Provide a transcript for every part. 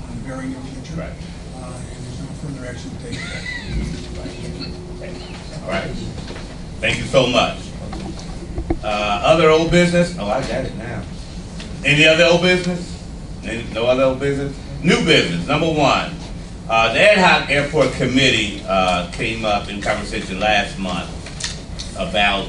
up in the very near future. Right. And there's no further action taken. All right. Thank you so much. Other old business? Oh, I got it now. Any other old business? No other old business? New business, number one. The Ad Hoc Airport Committee came up in conversation last month about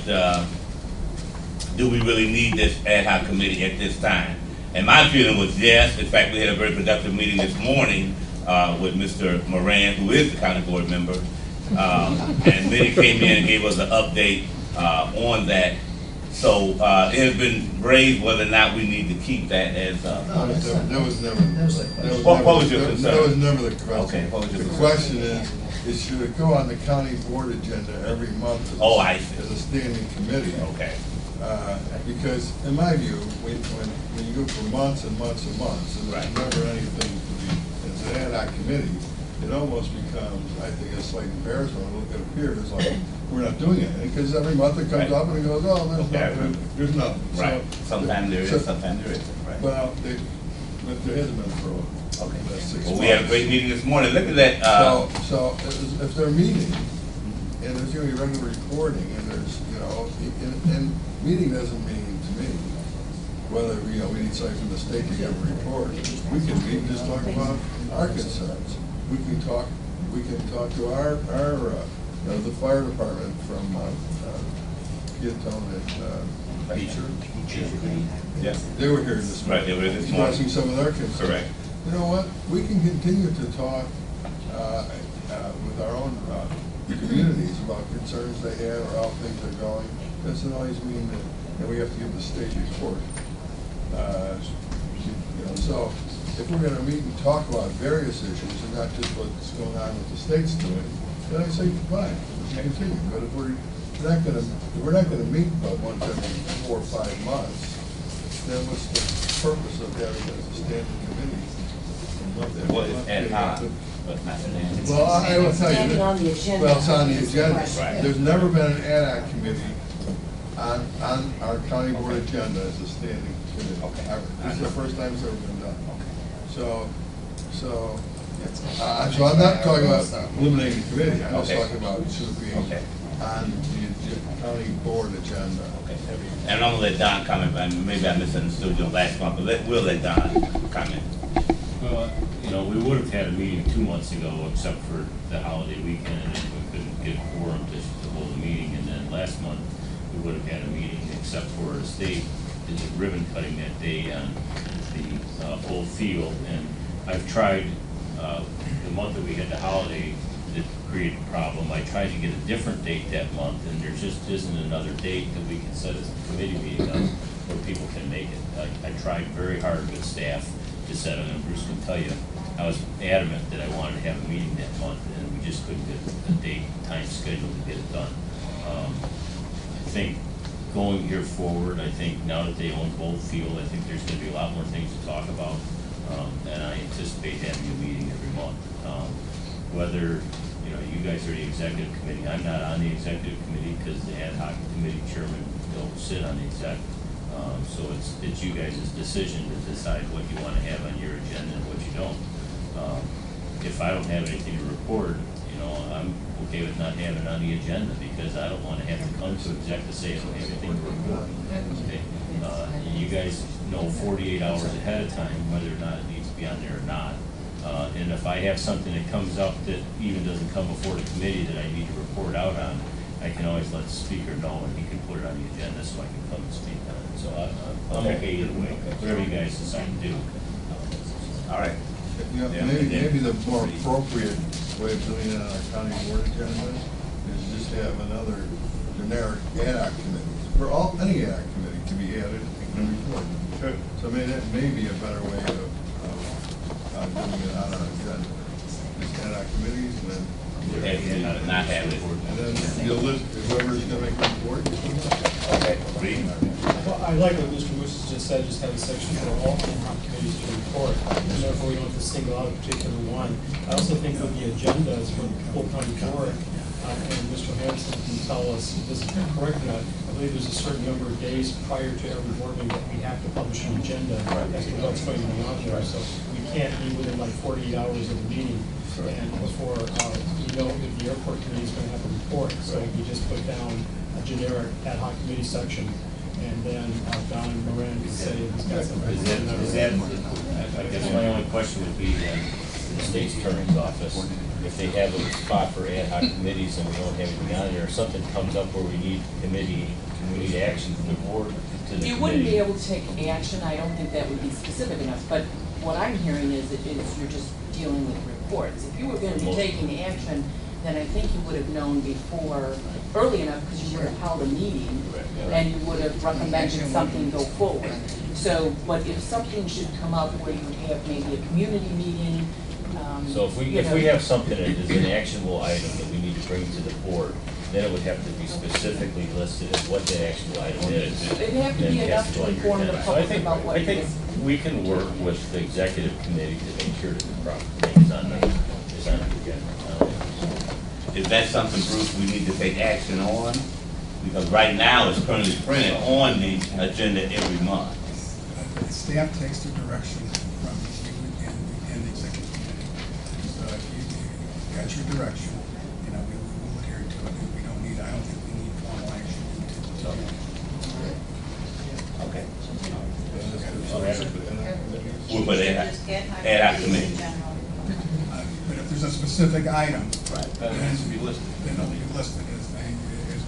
do we really need this Ad Hoc Committee at this time? And my feeling was yes. In fact, we had a very productive meeting this morning with Mr. Moran, who is the county board member. And then he came in and gave us an update on that. So it has been raised whether or not we need to keep that as. That was never the question. Okay, what was your The question is should it go on the county board agenda every month? Oh, I see. As a standing committee. Okay. Because in my view, when you go for months and months and months, and there's never anything to be, as an ad hoc committee, it almost becomes, I think, a slight embarrassment. It appears like we're not doing it, because every month it comes up and it goes, oh, there's nothing. Right. So, Sometimes there is, sometimes there isn't. Right. Well, but there hasn't been for okay. the last 6 months. Well, we had a great meeting this morning. Look at that. So if they're meeting, and there's going to be regular reporting, and there's, and meeting doesn't mean to me whether, we need somebody from the state to give a report. We can meet and just talk about our concerns. We can talk to our the fire department from Piatone and Beecher. Yes. They were here this morning. Right, they were here this morning. Expressing some of their concerns. Correct. You know what? We can continue to talk with our own communities about concerns they have or how things are going. Doesn't always mean that we have to give the state report. So if we're going to meet and talk about various issues and not just what's going on with the state's doing, then I say fine, we can continue. But if we're not going to meet about once every 4 or 5 months, then what's the purpose of having it as a standing committee? Well, it's ad hoc, but not standing. Well, I will tell you. On the agenda. Well, it's on the agenda. Right. There's never been an ad hoc committee on our county board agenda as a standing committee. Okay. Ever. This is the first time it's ever been done. Okay. So I'm not talking about eliminating the committee. I'm just Okay. talking about should it be Okay. on the county board agenda. Okay. And I'm gonna let Don comment, and maybe I misunderstood you last month, but we'll let Don comment. Well, we would have had a meeting 2 months ago, except for the holiday weekend, and we couldn't get a quorum to hold a meeting. And then last month, we would have had a meeting, except for the state did the ribbon cutting that day on the old field. And I've tried, the month that we had the holiday, it created a problem. I tried to get a different date that month, and there just isn't another date that we can set as a committee meeting on where people can make it. I tried very hard with staff to set it, and Bruce can tell you, I was adamant that I wanted to have a meeting that month, and we just couldn't get a date, time scheduled to get it done. I think going here forward, I think now that they own both field, I think there's going to be a lot more things to talk about, and I anticipate having a meeting every month. Whether you guys are the executive committee, I'm not on the executive committee because the ad hoc committee chairman don't sit on the exec. So it's you guys' decision to decide what you want to have on your agenda and what you don't. If I don't have anything to report, I'm okay with not having it on the agenda because I don't want to have to come to exec to say I don't have anything to report. Okay. You guys know 48 hours ahead of time whether or not it needs to be on there or not. And if I have something that comes up that even doesn't come before the committee that I need to report out on, I can always let the speaker know and he can put it on the agenda so I can come and speak on it. So I'm okay either way, whatever you guys decide to do. All right. Maybe the more appropriate way of doing it on our county board agenda is just have another generic ad hoc committee. For any ad hoc committee to be added and report. Sure. So that may be a better way of doing it on our agenda. Just ad hoc committees and then. Not have it. And then you'll list whoever's going to make the report. Okay. Read. Well, I like what Mr. Moose just said, just have a section for all committees to report, and therefore we don't have to single out a particular one. I also think with the agendas for the full county board, and Mr. Hanson can tell us if this is correct or not, I believe there's a certain number of days prior to every board meeting that we have to publish an agenda as to what's going to be on there, so we can't be within like 48 hours of the meeting. And before, you know if the airport committee is gonna have a report, so you just put down a generic ad hoc committee section, and then Don Moran can say he's got some. Is that, I guess my only question would be, the state's attorney's office, if they have a spot for ad hoc committees and we don't have anything on there, or something comes up where we need committee, we need action from the board to the committee. You wouldn't be able to take action, I don't think that would be specific enough, but what I'm hearing is you're just dealing with reports. If you were gonna be taking action, then I think you would have known before, early enough, because you would have held a meeting, and you would have recommended something go forward. So, but if something should come up where you have maybe a community meeting, So if we have something that is an actionable item that we need to bring to the board, then it would have to be specifically listed as what the actionable item is. it'd have to Then be it has enough to go on your inform the agenda. So public about what I it think is. we can work with the executive committee to make sure that the proper thing is on the agenda. Is that something, Bruce, we need to take action on? Because right now, it's currently printed on the agenda every month. Staff takes the direction from you and the executive committee. So if you got your direction, we will adhere to it, and we don't need, I don't think we need formal action to Okay. So that's- We'll put ad hoc committee. But if there's a specific item, That has to be listed. then it'll be listed as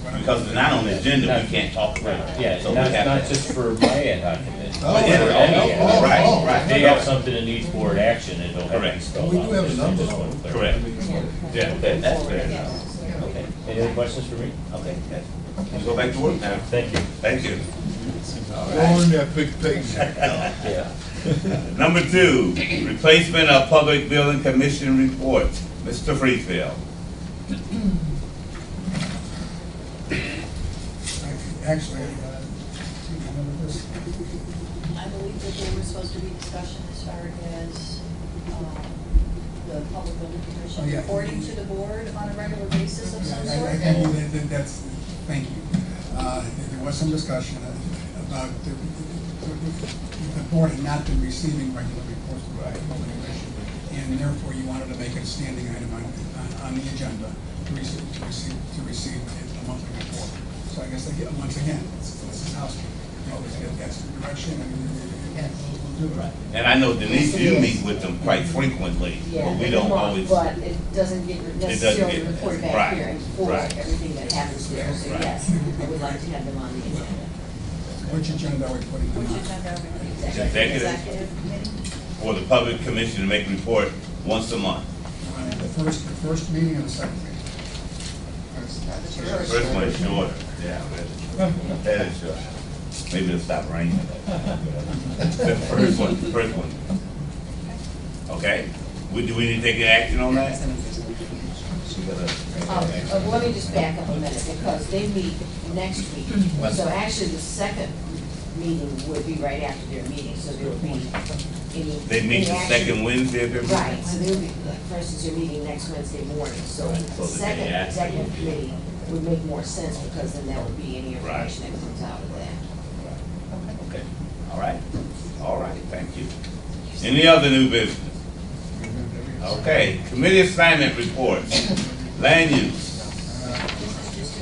what I'm. Because it's not on the agenda, we can't talk about it. Yeah, So we not have to- just for my ad hoc committee. Oh, but for yeah. any ad hoc. Right. If they have something that needs board action, it'll have to be Correct. spelled We out. do have a Just- I number. just want to clarify. Correct. Yeah, okay, that's fair enough. Okay, any other questions for me? Okay, yes. Let's go back to work now. Thank you. Thank you. Go on that big page. Yeah. Number 2, replacement of public building commission reports. Mr. Freefield. Actually, I believe that there was supposed to be discussion as far as the public building Oh, commission yeah. reporting to the board on a regular basis of some I sort. that's, thank you. There was some discussion about the board had not been receiving regular reports from the building commission, and therefore you wanted to make it a standing item on the agenda to receive a monthly report. So I guess, once again, this is housekeeping. That's the direction, and we'll do it. And I know Denise, you meet with them quite frequently, but we don't always. But it doesn't get necessarily get- reported right, back here and for right. everything that happens there. So Right. yes, I would like to have them on the agenda. Which agenda are we putting them Which on? agenda are we putting? Executive. Executive committee? For the public commission to make a report once a month. The first meeting and the second meeting. First one is shorter. Yeah, that is short. Maybe it'll stop raining. The first one. Okay, do we need to take action on that? Let me just back up a minute, because they meet next week. So actually, the second meeting would be right after their meeting, so there would be any. They meet the any action. second Wednesday of every month? Right, so there would be, for instance, you're meeting next Wednesday morning, so Right, the so the day second after executive would be- committee would make more sense, because then that would be any Right. information that comes out of that. Okay, all right, thank you. Any other new business? Okay, committee assignment reports, land use.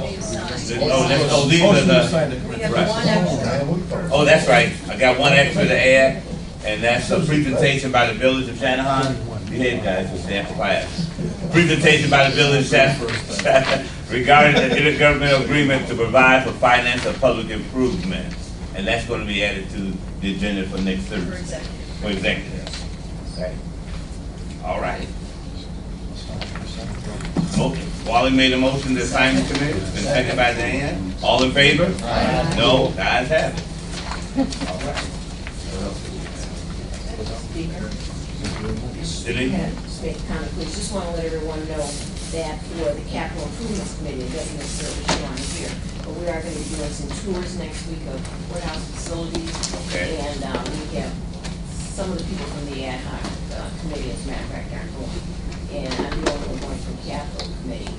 Oh, these are the, We have right. one extra. Oh, that's right, I got one extra to add, and that's a presentation by the Village of Shanahan. Go ahead, guys, we'll stand for class. Presentation by the Village of Shanahan regarding the intergovernmental agreement to provide for finance of public improvements. And that's gonna be added to the agenda for next For Thursday. executive. For executive. Okay. All right. Okay, Wally made a motion to assign the committee, it's been seconded by Diane. All in favor? No, guys have it. All right. Speaker. Did he? Make a comment, please. Just want to let everyone know that for the capital improvements committee, it doesn't necessarily show on here, but we are going to be doing some tours next week of courthouse facilities. Okay. And we have some of the people from the ad hoc committee, as a matter of fact, aren't going. And I'm the only one from capital committee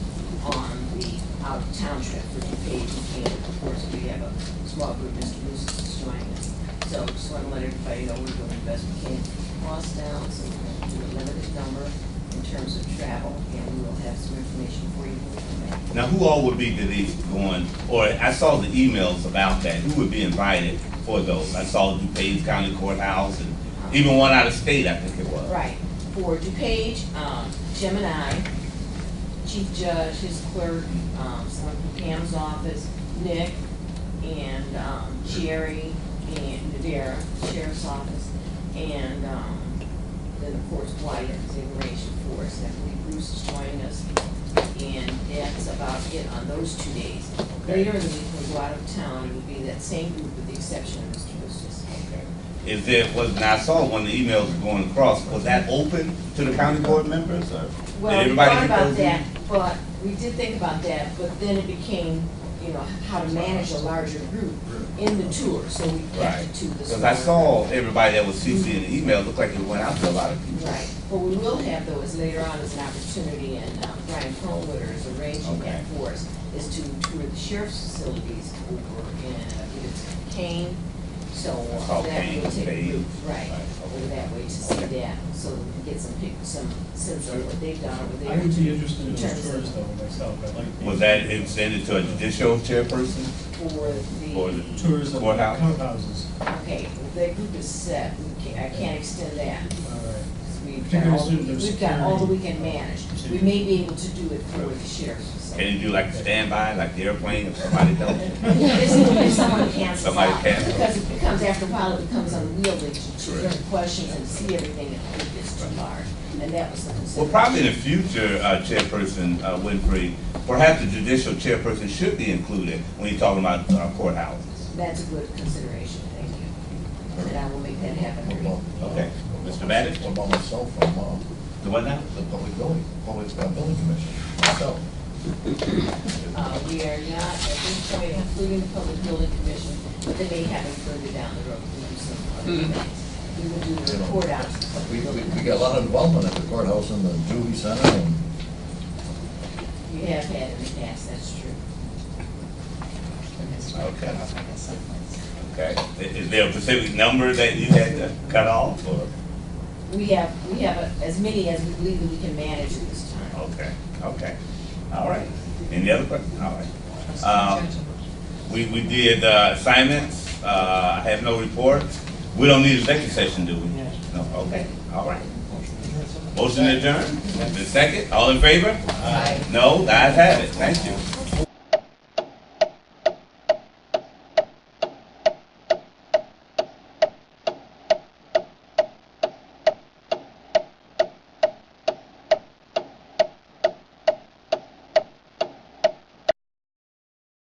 on the out-of-town trip for DuPage and Canada. Of course, we have a small group, Mr. Lucis is joining us. So just want to let everybody know we're doing the best we can. Cost down, so we're going to do a limited number in terms of travel, and we will have some information for you when we come back. Now, who all would be to these going, or I saw the emails about that, who would be invited for those? I saw DuPage County Courthouse and even one out of state, I think it was. Right. For DuPage, Jim and I, Chief Judge, his clerk, someone from Pam's office, Nick, and Jerry, and Nadera, Sheriff's Office, and then of course White, the information force. I believe Bruce is joining us, and that's about it on those 2 days. Okay. Later in the week, we'll go out of town, it would be that same group with the exception of Mr. Bustos. Okay. Is there, now I saw one of the emails going across, was that open to the county board members, or? Well, did we everybody thought get about those that, emails? but we did think about that, but then it became, you know, how to manage a larger group in the tour, so we kept Right, it to the. because I saw everybody that was CC in the email, looked like it went out to a lot of people. Right, what we will have though is later on as an opportunity, and Brian Perlmutter is arranging Okay. that for us, is to tour the sheriff's facilities over in, I believe it's Kane, so It's called that Kane, will take a Kane. group, right, Right, over okay. that way to see Okay. that, so that we can get some sense of what they've done over there. I would be interested in in terms those of- tours though, myself, I'd like. Was that extended to a judicial chairperson? For Or the, the Tours of courthouse? courthouses. okay, that group is set, I can't extend that. All right. We've Particularly got all, suited to we've got all the security. weekend managed. We may be able to do it for the sheriff's Can facility. you do like a standby, like the airplane, if somebody don't? This is when someone cancels Somebody out, cancels. because it becomes, after a while, it becomes unwieldy to Correct. learn questions and see everything, and it gets too large. And that was the Well, consideration. probably in the future, Chairperson Winfrey, perhaps the judicial chairperson should be included when you're talking about courthouses. That's a good consideration, thank you. And I will make that happen. Okay. Mr. Babbitt? What about myself from, The what now? the public building commission? So, We are not, at this point, including the Public Building Commission, but they may have it further down the road, we do some other things. We will do the report out. we got a lot of involvement at the courthouse and the Julie Center, and You have had in the past, that's true. Okay. Okay. Is there a specific number that you had to cut off, or? We have as many as we believe that we can manage at this time. Okay, okay. All right. Any other questions? All right. We did assignments. I have no reports. We don't need a executive session, do we? No, okay, all right. Motion adjourned. The second, all in favor? Aye. No, the ayes have it. Thank you.